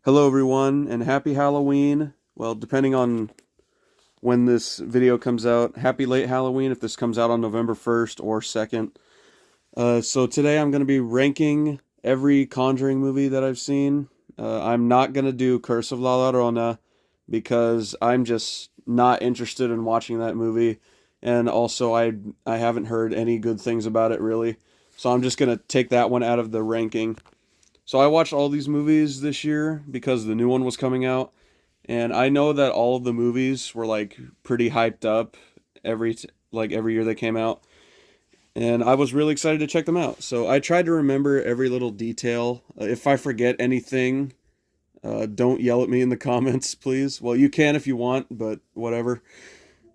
Hello, everyone, and happy Halloween. Well, depending on when this video comes out, happy late Halloween if this comes out on November 1st or 2nd. So today I'm going to be ranking every Conjuring movie that I've seen. I'm not going to do Curse of La Llorona because I'm just not interested in watching that movie. And also, I haven't heard any good things about it really. So I'm just going to take that one out of the ranking. So I watched all these movies this year because the new one was coming out, and I know that all of the movies were like pretty hyped up every year they came out, and I was really excited to check them out. So I tried to remember every little detail. If I forget anything, don't yell at me in the comments, please. Well, you can if you want, but whatever.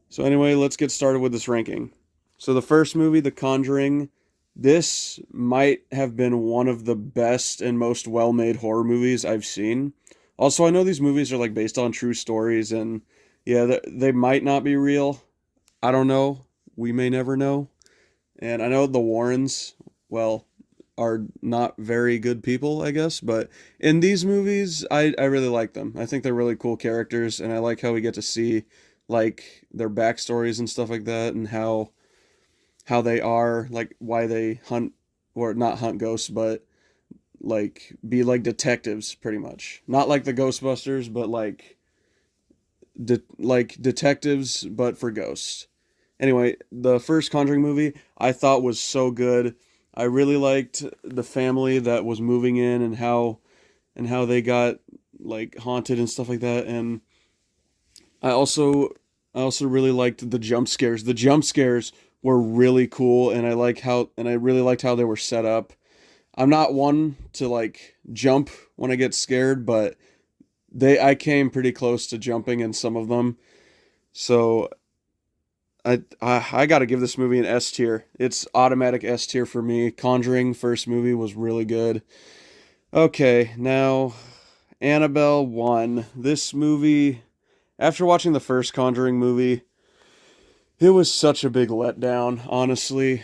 So anyway, let's get started with this ranking. So the first movie, The Conjuring, this might have been one of the best and most well-made horror movies I've seen. Also, I know these movies are like based on true stories, and yeah, they might not be real. I don't know. We may never know. And I know the Warrens, well, are not very good people, I guess, but in these movies, I really like them. I think they're really cool characters, and I like how we get to see like their backstories and stuff like that, and how they are, like why they hunt or not hunt ghosts, but like be like detectives pretty much. Not like the Ghostbusters, but like detectives but for ghosts. Anyway, the first Conjuring movie I thought was so good. I really liked the family that was moving in and how they got like haunted and stuff like that. And I also I also really liked the jump scares. The jump scares were really cool, and I really liked how they were set up. I'm not one to like jump when I get scared, but I came pretty close to jumping in some of them. So I got to give this movie an S tier. It's automatic S tier for me. Conjuring first movie was really good. Okay, now Annabelle 1. This movie, after watching the first Conjuring movie, it was such a big letdown, honestly.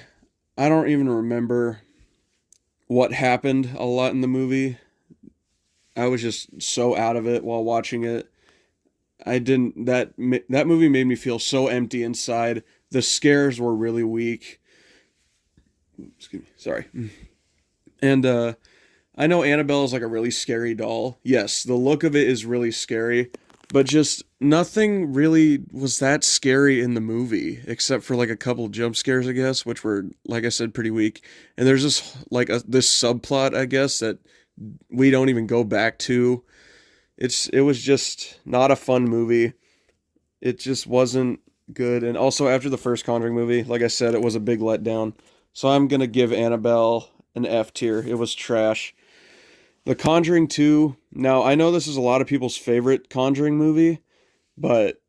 I don't even remember what happened a lot in the movie. I was just so out of it while watching it. I didn't that movie made me feel so empty inside. The scares were really weak. Excuse me. Sorry. And I know Annabelle is like a really scary doll. Yes, the look of it is really scary, but just nothing really was that scary in the movie except for like a couple jump scares, I guess, which were like I said pretty weak. And there's this subplot, I guess, that we don't even go back to. It was just not a fun movie. It just wasn't good. And also after the first Conjuring movie, like I said, it was a big letdown. So I'm gonna give Annabelle an F tier. It was trash. The Conjuring 2. Now, I know this is a lot of people's favorite Conjuring movie, but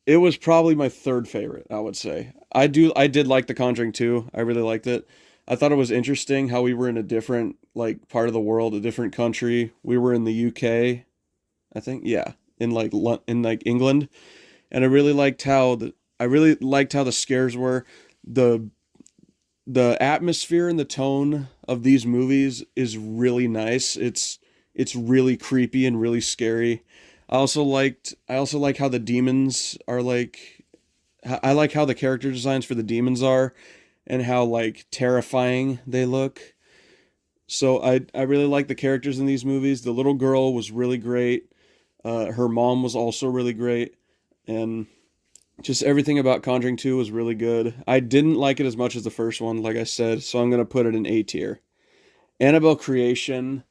it was probably my third favorite, I would say. I did like The Conjuring 2. I really liked it. I thought it was interesting how we were in a different like part of the world, a different country. We were in the UK, I think. Yeah, in like England, and I really liked how the scares were. The the atmosphere and the tone of these movies is really nice. It's really creepy and really scary. I also like how the demons are like I like how the character designs for the demons are and how like terrifying they look. So I really like the characters in these movies. The little girl was really great. Her mom was also really great, and just everything about Conjuring 2 was really good. I didn't like it as much as the first one, like I said, so I'm going to put it in A tier. Annabelle Creation.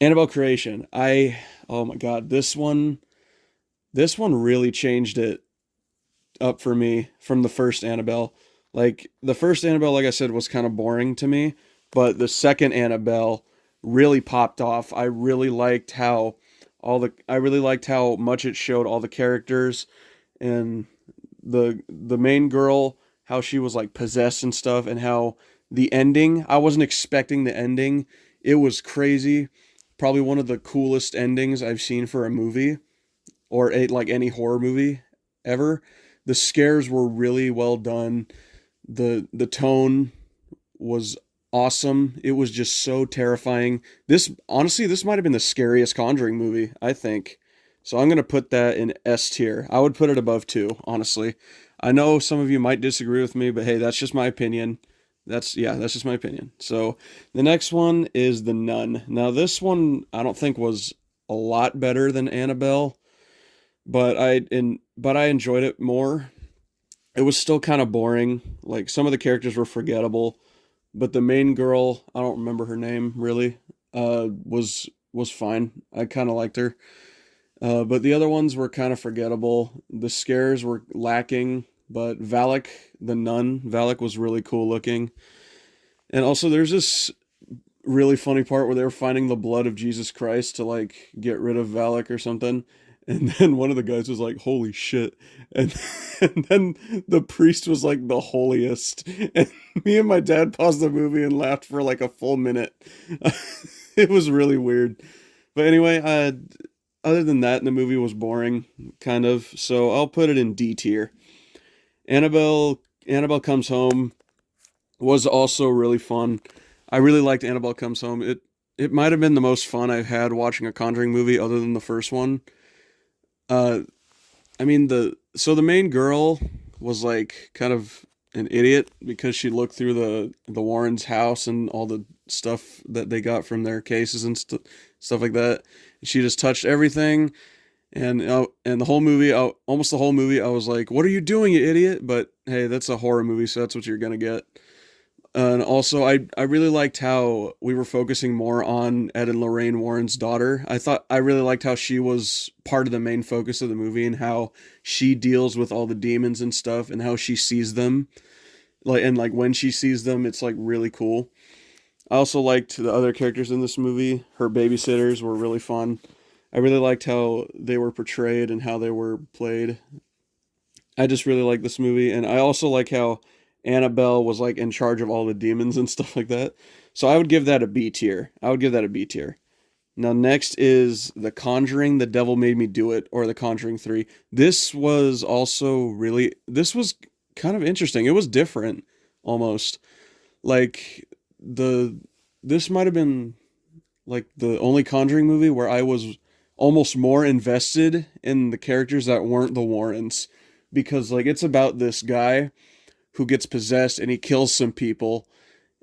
Annabelle Creation. Oh my god, this one really changed it up for me from the first Annabelle. Like the first Annabelle, like I said, was kind of boring to me, but the second Annabelle really popped off. I really liked how much it showed all the characters and the main girl, how she was like possessed and stuff, and how the ending, I wasn't expecting the ending. It was crazy. Probably one of the coolest endings I've seen for a movie like any horror movie ever. The scares were really well done. The tone was awesome. It was just so terrifying. This honestly, this might have been the scariest Conjuring movie, I think. So I'm gonna put that in S tier. I would put it above two, honestly. I know some of you might disagree with me, but hey, that's just my opinion. That's just my opinion. So the next one is The Nun. Now this one I don't think was a lot better than Annabelle, but I enjoyed it more. It was still kind of boring. Like some of the characters were forgettable, but the main girl, I don't remember her name really, was fine. I kind of liked her. But the other ones were kind of forgettable. The scares were lacking, but Valak, the nun, Valak was really cool looking. And also, there's this really funny part where they were finding the blood of Jesus Christ to like get rid of Valak or something. And then one of the guys was like, "Holy shit!" And and then the priest was like the holiest. And me and my dad paused the movie and laughed for like a full minute. It was really weird. But anyway, other than that, the movie was boring, kind of. So I'll put it in D tier. Annabelle Comes Home was also really fun. I really liked Annabelle Comes Home. It might have been the most fun I've had watching a Conjuring movie other than the first one. Uh I mean the main girl was like kind of an idiot because she looked through the Warrens' house and all the stuff that they got from their cases and stuff like that. She just touched everything, and the whole movie, almost the whole movie, I was like, "What are you doing, you idiot?" But hey, that's a horror movie, so that's what you're gonna get. And also, I really liked how we were focusing more on Ed and Lorraine Warren's daughter. I really liked how she was part of the main focus of the movie and how she deals with all the demons and stuff and how she sees them. Like when she sees them, it's like really cool. I also liked the other characters in this movie. Her babysitters were really fun. I really liked how they were portrayed and how they were played. I just really like this movie, and I also like how Annabelle was like in charge of all the demons and stuff like that. So I would give that a B tier. I would give that a B tier. Now next is The Conjuring, The Devil Made Me Do It, or The Conjuring 3. This was kind of interesting. It was different almost. Like the this might have been like the only Conjuring movie where I was almost more invested in the characters that weren't the Warrens, because like it's about this guy who gets possessed and he kills some people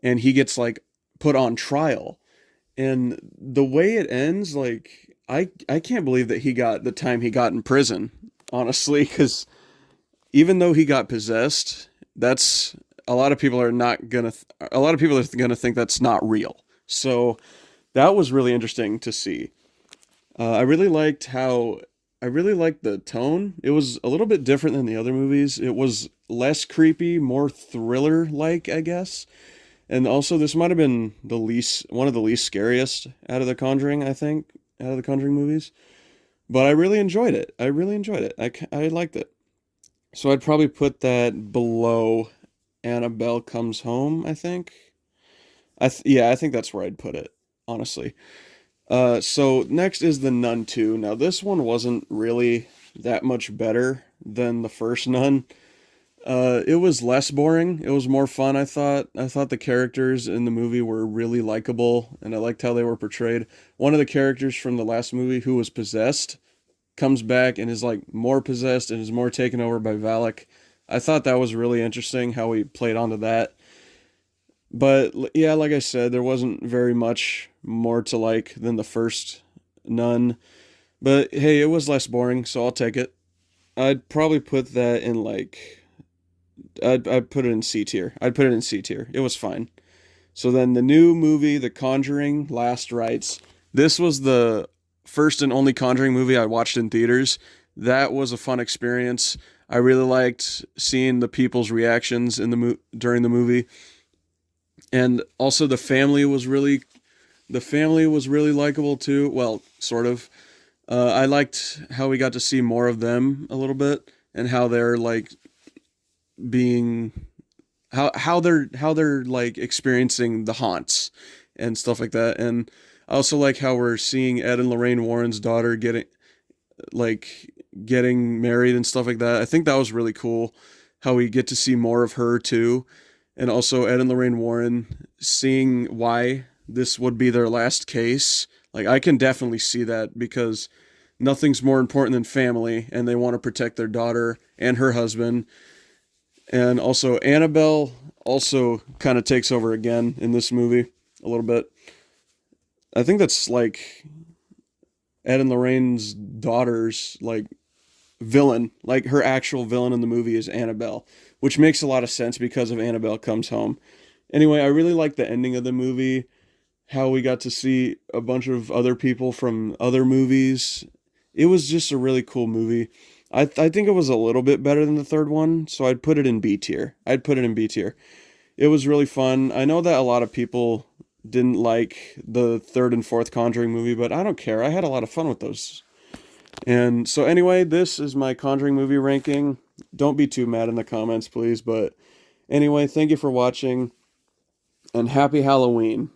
and he gets like put on trial. And the way it ends, like I can't believe that he got the time he got in prison, honestly, cuz even though he got possessed, that's a lot of people are not going to a lot of people are going to think that's not real. So that was really interesting to see. I really liked how I really liked the tone. It was a little bit different than the other movies. It was less creepy, more thriller like, I guess. And also this might have been the least one of the least scariest out of the Conjuring, I think, out of the Conjuring movies. But I really enjoyed it. I really enjoyed it. I liked it. So I'd probably put that below Annabelle Comes Home, I think. Yeah, I think that's where I'd put it, honestly. So next is The Nun 2. Now this one wasn't really that much better than the first Nun. It was less boring. It was more fun, I thought. I thought the characters in the movie were really likable, and I liked how they were portrayed. One of the characters from the last movie who was possessed comes back and is like more possessed and is more taken over by Valak. I thought that was really interesting how he played onto that. But yeah, like I said, there wasn't very much more to like than the first Nun. But hey, it was less boring, so I'll take it. I'd probably put that in like I'd put it in C tier. I'd put it in C tier. It was fine. So then the new movie, The Conjuring Last Rites. This was the first and only Conjuring movie I watched in theaters. That was a fun experience. I really liked seeing the people's reactions in during the movie. And also the family was really likable too. Well, sort of. I liked how we got to see more of them a little bit and how they're like being how they're like experiencing the haunts and stuff like that. And I also like how we're seeing Ed and Lorraine Warren's daughter like getting married and stuff like that. I think that was really cool how we get to see more of her too. and also Ed and Lorraine Warren, seeing why this would be their last case. Like, I can definitely see that because nothing's more important than family, and they want to protect their daughter and her husband. And also, Annabelle also kind of takes over again in this movie a little bit. I think that's like Ed and Lorraine's daughter's like villain. Like, her actual villain in the movie is Annabelle, which makes a lot of sense because of Annabelle Comes Home. Anyway, I really like the ending of the movie, how we got to see a bunch of other people from other movies. It was just a really cool movie. I think it was a little bit better than the third one, so I'd put it in B tier. I'd put it in B tier. It was really fun. I know that a lot of people didn't like the third and fourth Conjuring movie, but I don't care. I had a lot of fun with those. And so anyway, this is my Conjuring movie ranking. Don't be too mad in the comments, please. But anyway, thank you for watching, and happy Halloween.